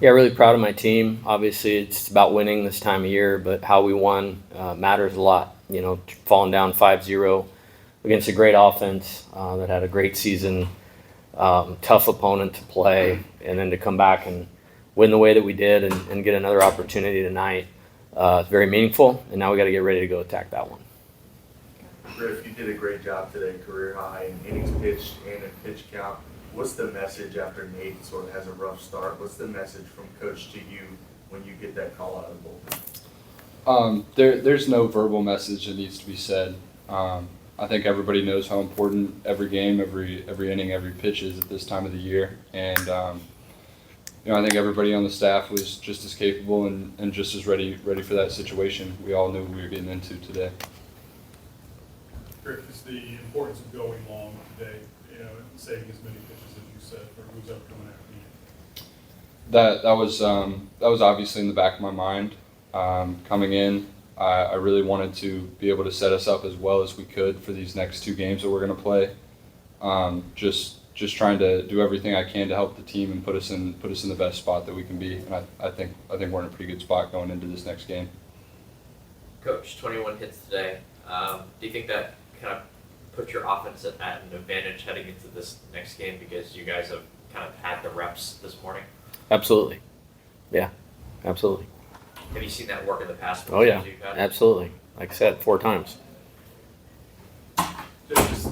Yeah, really proud of my team. Obviously, it's about winning this time of year, but how we won matters a lot. Falling down 5-0 against a great offense that had a great season, tough opponent to play, and then to come back and win the way that we did and get another opportunity tonight. It's very meaningful, and now we got to get ready to go attack that one. Griff, you did a great job today, career high in innings pitched and in pitch count. What's the message after Nate sort of has a rough start? What's the message from coach to you when you get that call out of the bullpen? There's no verbal message that needs to be said. I think everybody knows how important every game, every inning, every pitch is at this time of the year, and I think everybody on the staff was just as capable and just as ready for that situation. We all knew what we were getting into today. Griff, is the importance of going long today, and saving as many pitches as you said for who's up coming after you? That was obviously in the back of my mind coming in. I really wanted to be able to set us up as well as we could for these next two games that we're going to play. Just trying to do everything I can to help the team and put us in the best spot that we can be. And I think we're in a pretty good spot going into this next game. Coach, 21 hits today. Do you think that kind of put your offense at an advantage heading into this next game because you guys have kind of had the reps this morning? Absolutely. Yeah, absolutely. Have you seen that work in the past? Oh, yeah, absolutely. Like I said, 4 times. Just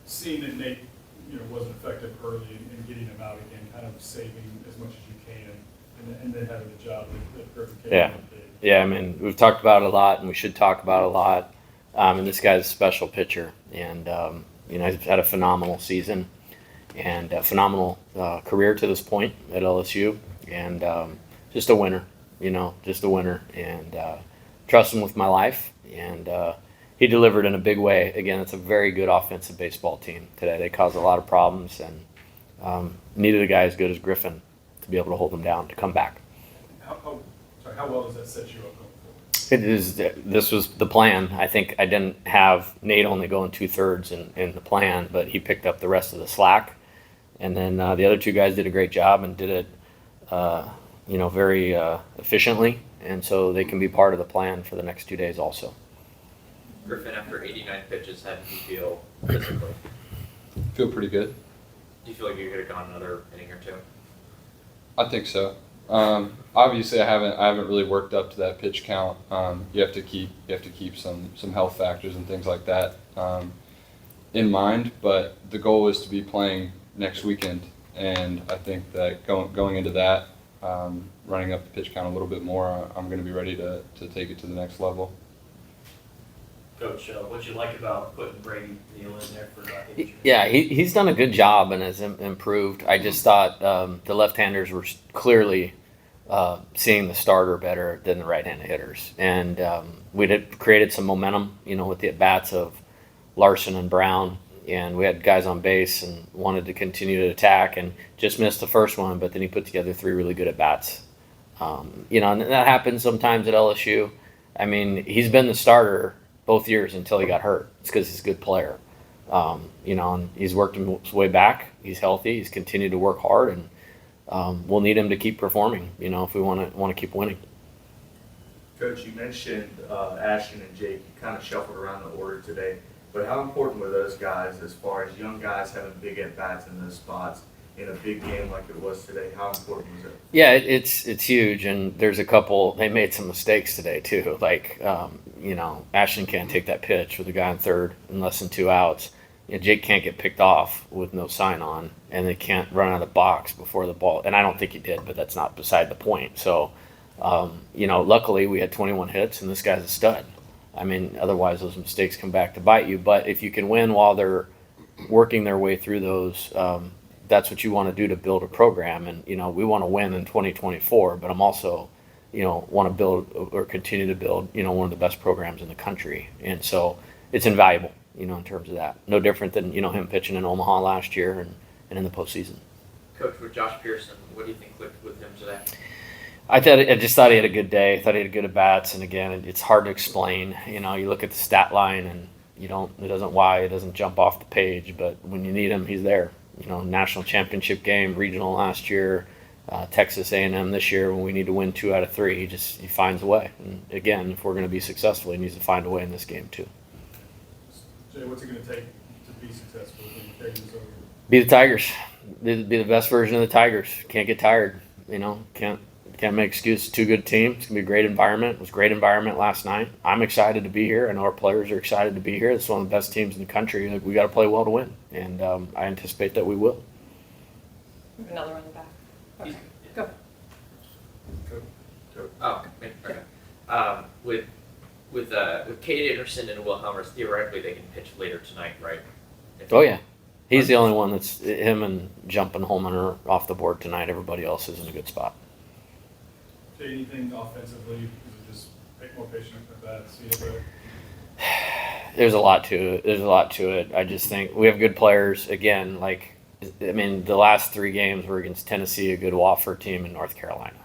seeing that Nate, wasn't effective early and getting him out again, kind of saving as much as you can, and then having the job that Griffin came Yeah. and did. Yeah, I mean, we've talked about it a lot, and we should talk about it a lot. And this guy's a special pitcher, and he's had a phenomenal season and a phenomenal career to this point at LSU, and just a winner. Just a winner, and trust him with my life. And he delivered in a big way. Again, it's a very good offensive baseball team today. They caused a lot of problems, and needed a guy as good as Griffin to be able to hold them down, to come back. How well does that set you up going forward? It is. This was the plan. I think I didn't have Nate only going 2/3 in the plan, but he picked up the rest of the slack, and then the other 2 guys did a great job and did it, very efficiently, and so they can be part of the plan for the next 2 days also. Griffin, after 89 pitches, how did you feel physically? Feel pretty good. Do you feel like you could have gone another inning or 2? I think so. Obviously, I haven't really worked up to that pitch count. You have to keep some health factors and things like that in mind. But the goal is to be playing next weekend, and I think that going into that, running up the pitch count a little bit more, I'm going to be ready to take it to the next level. Coach, what you like about putting Brady Neal in there for injury? Yeah, he's done a good job and has improved. I just thought the left-handers were clearly seeing the starter better than the right-handed hitters, and we had created some momentum, with the at-bats of Larson and Brown, and we had guys on base and wanted to continue to attack, and just missed the first one, but then he put together 3 really good at-bats. And that happens sometimes at LSU. I mean, he's been the starter both years until he got hurt. It's because he's a good player. And he's worked his way back. He's healthy. He's continued to work hard, and we'll need him to keep performing, if we want to keep winning. Coach, you mentioned Ashton and Jake. You kind of shuffled around the order today, but how important were those guys as far as young guys having big at-bats in those spots in a big game like it was today? How important was it? Yeah, it's huge, and there's a couple. They made some mistakes today too. Like Ashton can't take that pitch with a guy on third in less than 2 outs. Jake can't get picked off with no sign on, and they can't run out of the box before the ball. And I don't think he did, but that's not beside the point. So, luckily we had 21 hits, and this guy's a stud. I mean, otherwise those mistakes come back to bite you. But if you can win while they're working their way through those, that's what you want to do to build a program. And, we want to win in 2024, but I'm also, want to build or continue to build, one of the best programs in the country. And so it's invaluable, in terms of that. No different than, him pitching in Omaha last year and in the postseason. Coach, with Josh Pearson, what do you think with him today? I just thought he had a good day. I thought he had good at-bats. And again, it's hard to explain. You look at the stat line and it doesn't jump off the page, but when you need him, he's there. National championship game, regional last year, Texas A&M this year when we need to win 2 out of 3. He finds a way. And again, if we're going to be successful, he needs to find a way in this game too. Jay, what's it gonna take to be successful when you carry this over? Be the Tigers. Be the best version of the Tigers. Can't get tired. Can't make excuses. 2 good teams. It's gonna be a great environment. It was a great environment last night. I'm excited to be here. I know our players are excited to be here. It's one of the best teams in the country. We got to play well to win, and I anticipate that we will. Another one in the back. Okay, go. Oh, okay. With Cade Anderson and Will Helmers, theoretically they can pitch later tonight, right? Oh yeah, he's the only one that's him and Jump and Holman are off the board tonight. Everybody else is in a good spot. Jay, anything offensively, is it just more patient with that, see if There's a lot to it. I just think we have good players. Again, the last 3 games were against Tennessee, a good Wofford team, and North Carolina.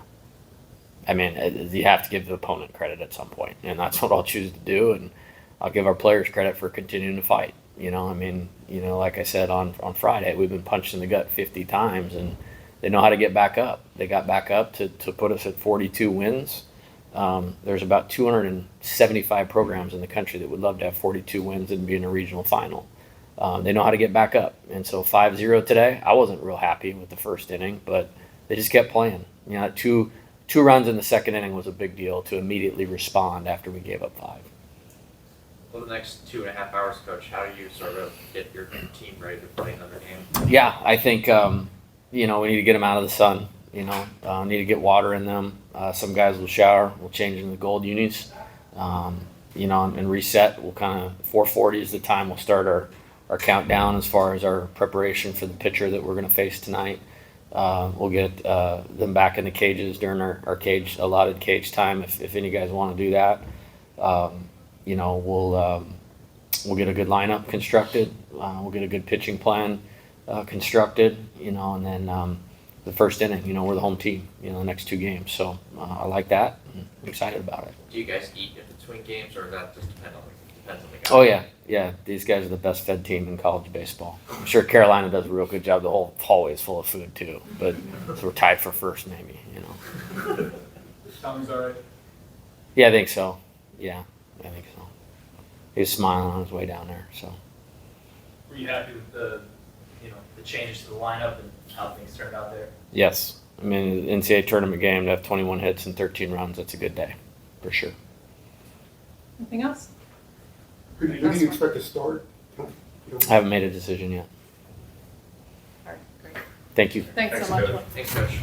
You have to give the opponent credit at some point, and that's what I'll choose to do. And I'll give our players credit for continuing to fight. Like I said on Friday, we've been punched in the gut 50 times, and they know how to get back up. They got back up to put us at 42 wins. There's about 275 programs in the country that would love to have 42 wins and be in a regional final. They know how to get back up. And so 5-0 today, I wasn't real happy with the first inning, but they just kept playing. Two runs in the second inning was a big deal to immediately respond after we gave up 5. Well, the next 2.5 hours, Coach, how do you sort of get your team ready to play another game? Yeah, I think, we need to get them out of the sun. Need to get water in them. Some guys will shower. We'll change into the gold unis, and reset. We'll kind of 4:40 is the time we'll start our countdown as far as our preparation for the pitcher that we're going to face tonight. We'll get them back in the cages during our allotted cage time if any guys want to do that. We'll get a good lineup constructed. We'll get a good pitching plan constructed. And then the first inning, we're the home team. The next 2 games. So I like that. I'm excited about it. Do you guys eat in between games, or does that just depends on the guy? Oh yeah. These guys are the best fed team in college baseball. I'm sure Carolina does a real good job. The whole hallway is full of food too. But so we're tied for first, maybe. Tommy's all right? Yeah, I think so. Yeah, I think so. He was smiling on his way down there. So. Were you happy with the changes to the lineup and how things turned out there? Yes. NCAA tournament game to have 21 hits and 13 runs, that's a good day, for sure. Anything else? Who do you expect to start? I haven't made a decision yet. All right, great. Thank you. Thanks so much. Thanks, Coach.